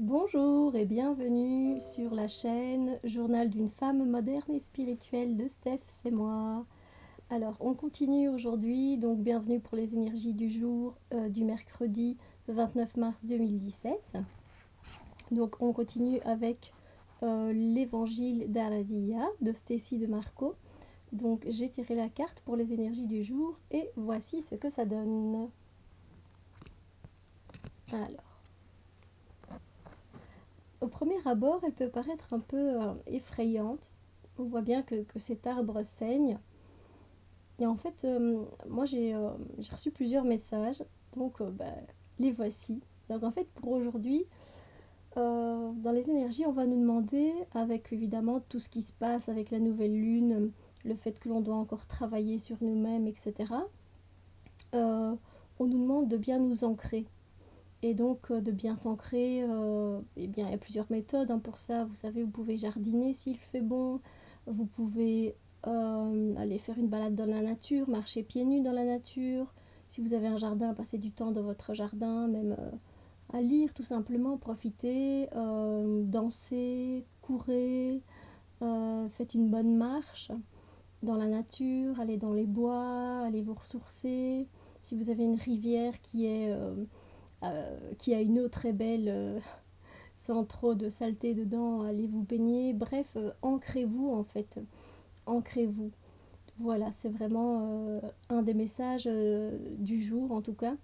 Bonjour et bienvenue sur la chaîne Journal d'une femme moderne et spirituelle de Steph, c'est moi. Alors on continue aujourd'hui, donc bienvenue pour les énergies du jour du mercredi 29 mars 2017. Donc on continue avec l'évangile d'Aradia de Stacy de Marco. Donc j'ai tiré la carte pour les énergies du jour et voici ce que ça donne. Alors. Au premier abord, elle peut paraître un peu effrayante. On voit bien que cet arbre saigne. Et en fait, moi j'ai reçu plusieurs messages, donc les voici. Donc en fait, pour aujourd'hui, dans les énergies, on va nous demander, avec évidemment tout ce qui se passe avec la nouvelle lune, le fait que l'on doit encore travailler sur nous-mêmes, etc., euh, on nous demande de bien nous ancrer. Et donc de bien s'ancrer, eh bien il y a plusieurs méthodes hein, pour ça. Vous savez, vous pouvez jardiner s'il fait bon, vous pouvez aller faire une balade dans la nature, marcher pieds nus dans la nature. Si vous avez un jardin, passez du temps dans votre jardin, même à lire tout simplement, profiter, danser, courir, faites une bonne marche dans la nature, allez dans les bois, allez vous ressourcer. Si vous avez une rivière qui a une eau très belle, sans trop de saleté dedans, allez vous baigner. Bref, ancrez-vous en fait, ancrez-vous. Voilà, c'est vraiment un des messages du jour en tout cas.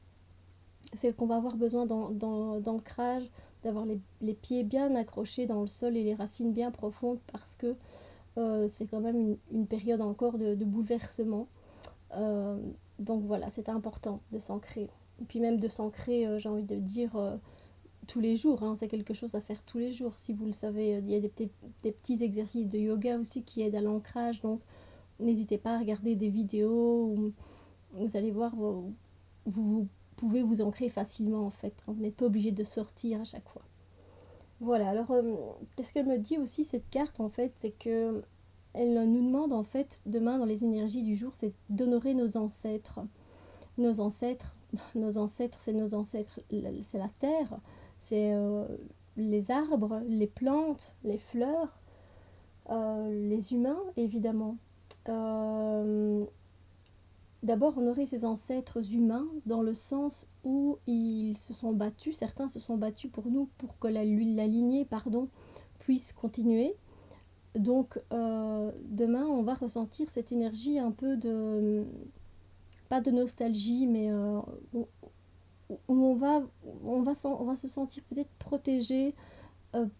C'est qu'on va avoir besoin d'ancrage, d'avoir les pieds bien accrochés dans le sol et les racines bien profondes parce que c'est quand même une période encore de bouleversement. Euh, donc voilà, c'est important de s'ancrer. Et puis même de s'ancrer, j'ai envie de dire, tous les jours, hein, c'est quelque chose à faire tous les jours. Si vous le savez, il y a des petits exercices de yoga aussi qui aident à l'ancrage, donc n'hésitez pas à regarder des vidéos où vous allez voir, vous pouvez vous ancrer facilement en fait. Vous n'êtes pas obligé de sortir à chaque fois. Voilà, alors qu'est-ce qu'elle me dit aussi cette carte en fait, c'est que elle nous demande en fait demain dans les énergies du jour, c'est d'honorer nos ancêtres. Nos ancêtres, nos ancêtres, c'est nos ancêtres, c'est la terre, c'est les arbres, les plantes, les fleurs, les humains évidemment. Euh, D'abord honorer ses ancêtres humains dans le sens où ils se sont battus, certains se sont battus pour nous pour que la lignée pardon, puisse continuer. Donc demain on va ressentir cette énergie un peu de, pas de nostalgie, mais où on va se sentir peut-être protégé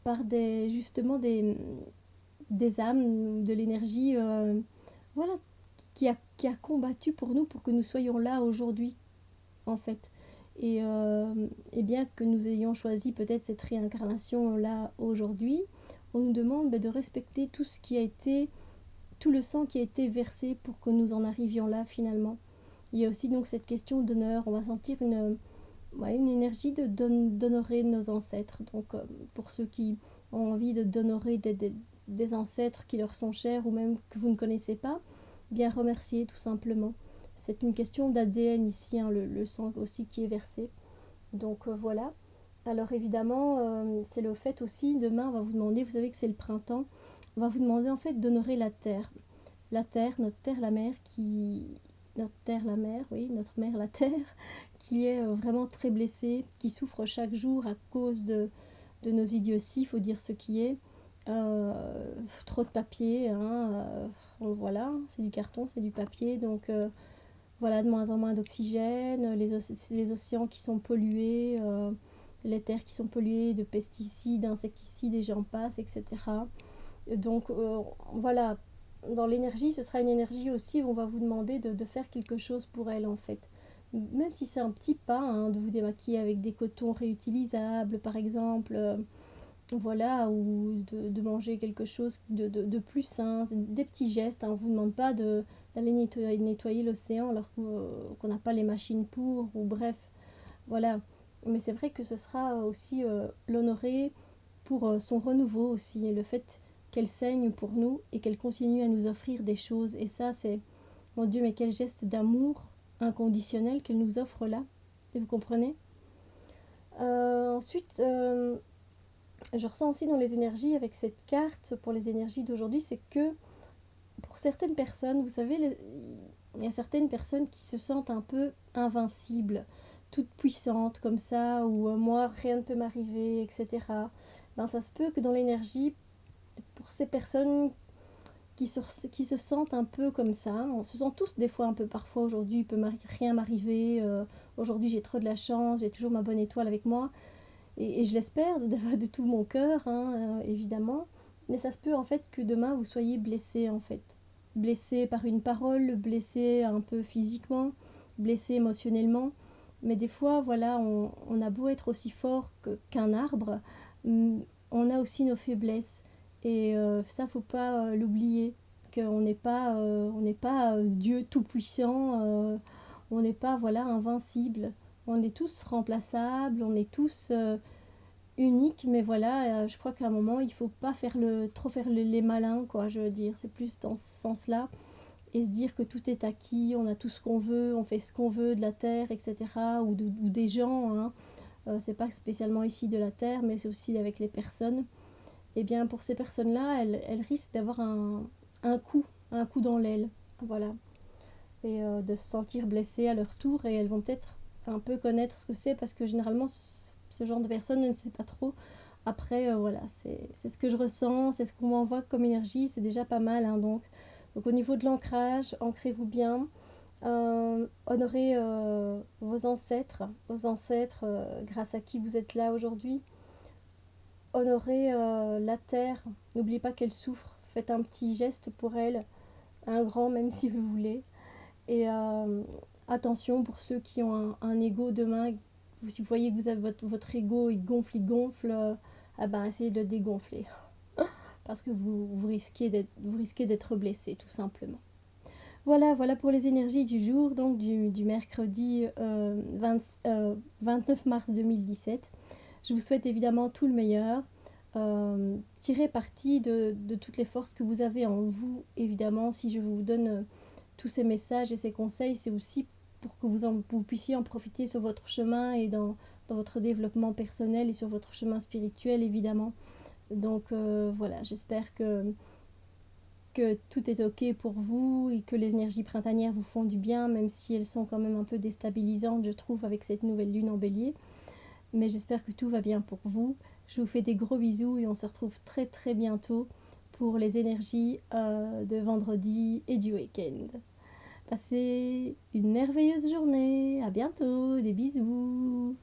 par justement des âmes, de l'énergie voilà, qui a combattu pour nous, pour que nous soyons là aujourd'hui, en fait. Et bien que nous ayons choisi peut-être cette réincarnation là aujourd'hui, on nous demande de respecter tout ce qui a été, tout le sang qui a été versé pour que nous en arrivions là finalement. Il y a aussi donc cette question d'honneur. On va sentir une énergie d'honorer nos ancêtres. Donc pour ceux qui ont envie d'honorer des ancêtres qui leur sont chers ou même que vous ne connaissez pas, bien remercier tout simplement. C'est une question d'ADN ici, hein, le sang aussi qui est versé. Donc voilà. Alors évidemment, c'est le fait aussi, demain on va vous demander, vous savez que c'est le printemps, on va vous demander en fait d'honorer la terre. La terre, notre terre, la mer, notre terre, la mer, oui, notre mère, la terre, qui est vraiment très blessée, qui souffre chaque jour à cause de nos idioties, il faut dire ce qui est. Trop de papier, hein, voilà, c'est du carton, c'est du papier, donc voilà, de moins en moins d'oxygène, les océans qui sont pollués, les terres qui sont polluées de pesticides, insecticides et j'en passe, etc. Donc voilà, dans l'énergie, ce sera une énergie aussi où on va vous demander de faire quelque chose pour elle en fait. Même si c'est un petit pas, hein, de vous démaquiller avec des cotons réutilisables par exemple, voilà, ou de manger quelque chose de plus sain, des petits gestes, hein, on ne vous demande pas d'aller nettoyer l'océan alors qu'on n'a pas les machines pour, ou bref, voilà. Mais c'est vrai que ce sera aussi l'honorer pour son renouveau aussi, et le fait qu'elle saigne pour nous et qu'elle continue à nous offrir des choses. Et ça, c'est, mon Dieu, mais quel geste d'amour inconditionnel qu'elle nous offre là. Vous comprenez. Ensuite, je ressens aussi dans les énergies avec cette carte, pour les énergies d'aujourd'hui, c'est que pour certaines personnes, vous savez, il y a certaines personnes qui se sentent un peu invincibles, toutes puissantes comme ça, ou moi, rien ne peut m'arriver, etc. Ben, ça se peut que dans l'énergie, pour ces personnes qui se sentent un peu comme ça, on se sent tous des fois un peu parfois, aujourd'hui, il peut rien m'arriver, aujourd'hui j'ai trop de la chance, j'ai toujours ma bonne étoile avec moi, et je l'espère de tout mon cœur, hein, évidemment. Mais ça se peut en fait que demain vous soyez blessé en fait. Blessé par une parole, blessé un peu physiquement, blessé émotionnellement. Mais des fois, voilà, on a beau être aussi fort qu'un arbre, mm, on a aussi nos faiblesses. Et ça, faut pas l'oublier. On n'est pas Dieu tout-puissant, on n'est pas voilà, invincible. On est tous remplaçables, on est tous unique, mais voilà, je crois qu'à un moment, il faut pas trop faire les malins, quoi, je veux dire. C'est plus dans ce sens-là. Et se dire que tout est acquis, on a tout ce qu'on veut, on fait ce qu'on veut de la terre, etc. Ou des gens, hein. C'est pas spécialement ici de la terre, mais c'est aussi avec les personnes. Et bien, pour ces personnes-là, elles risquent d'avoir un coup, un coup dans l'aile. Voilà. Et de se sentir blessées à leur tour. Et elles vont peut-être un peu connaître ce que c'est, parce que généralement, ce genre de personne ne sait pas trop. Après, voilà, c'est ce que je ressens, c'est ce qu'on m'envoie comme énergie, c'est déjà pas mal, hein, donc au niveau de l'ancrage, ancrez-vous bien, honorez vos ancêtres grâce à qui vous êtes là aujourd'hui. Honorez la terre, n'oubliez pas qu'elle souffre, faites un petit geste pour elle, un grand même si vous voulez. Et attention pour ceux qui ont un ego demain, si vous voyez que vous avez votre ego, il gonfle, ah ben essayez de le dégonfler. Parce que vous risquez d'être blessé tout simplement. Voilà, voilà pour les énergies du jour, donc du mercredi 29 mars 2017. Je vous souhaite évidemment tout le meilleur. Tirez parti de toutes les forces que vous avez en vous, évidemment. Si je vous donne tous ces messages et ces conseils, c'est aussi pour que vous puissiez en profiter sur votre chemin et dans votre développement personnel et sur votre chemin spirituel, évidemment. Donc voilà, j'espère que tout est ok pour vous et que les énergies printanières vous font du bien, même si elles sont quand même un peu déstabilisantes, je trouve, avec cette nouvelle lune en bélier. Mais j'espère que tout va bien pour vous. Je vous fais des gros bisous et on se retrouve très très bientôt pour les énergies de vendredi et du week-end. Passez une merveilleuse journée. À bientôt. Des bisous.